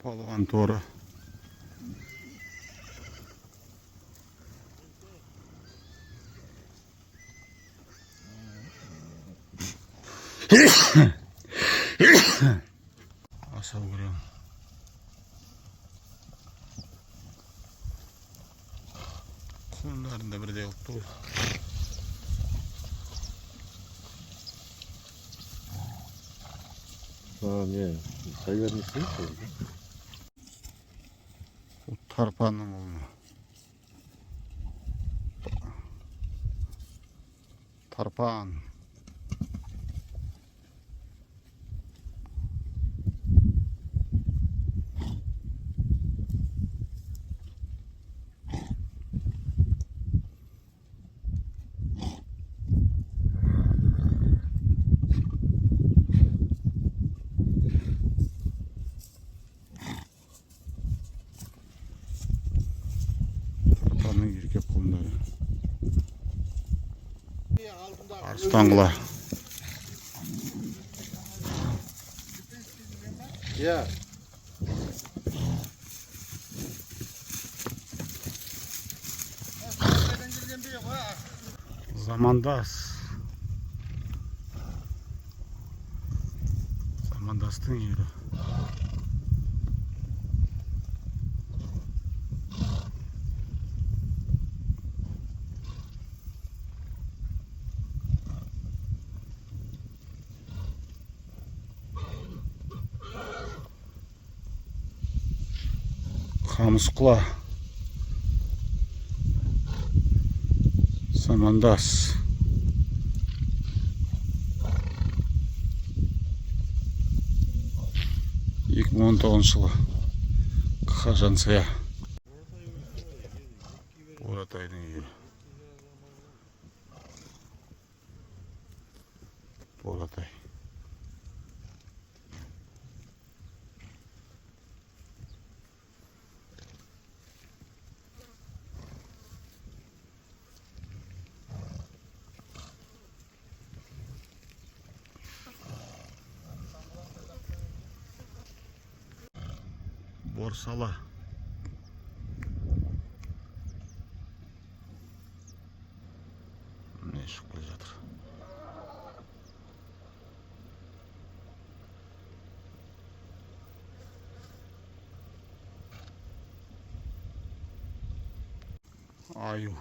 Palvan торы. Аса көрем. Құлындарында бірдей қылып тұр. Не, сәйвермесін? Тарпанның ұлыны. Тарпан. Тарпанның еркек құлындары. Арыстанғыла. Я. Замандас. Замандастың ері. Қамысқұла. Замандас. Екі мың 19 жылы Қажансая. Оратайдың ері. Оратай. Борсала. Не шығып келе жатыр. Аю.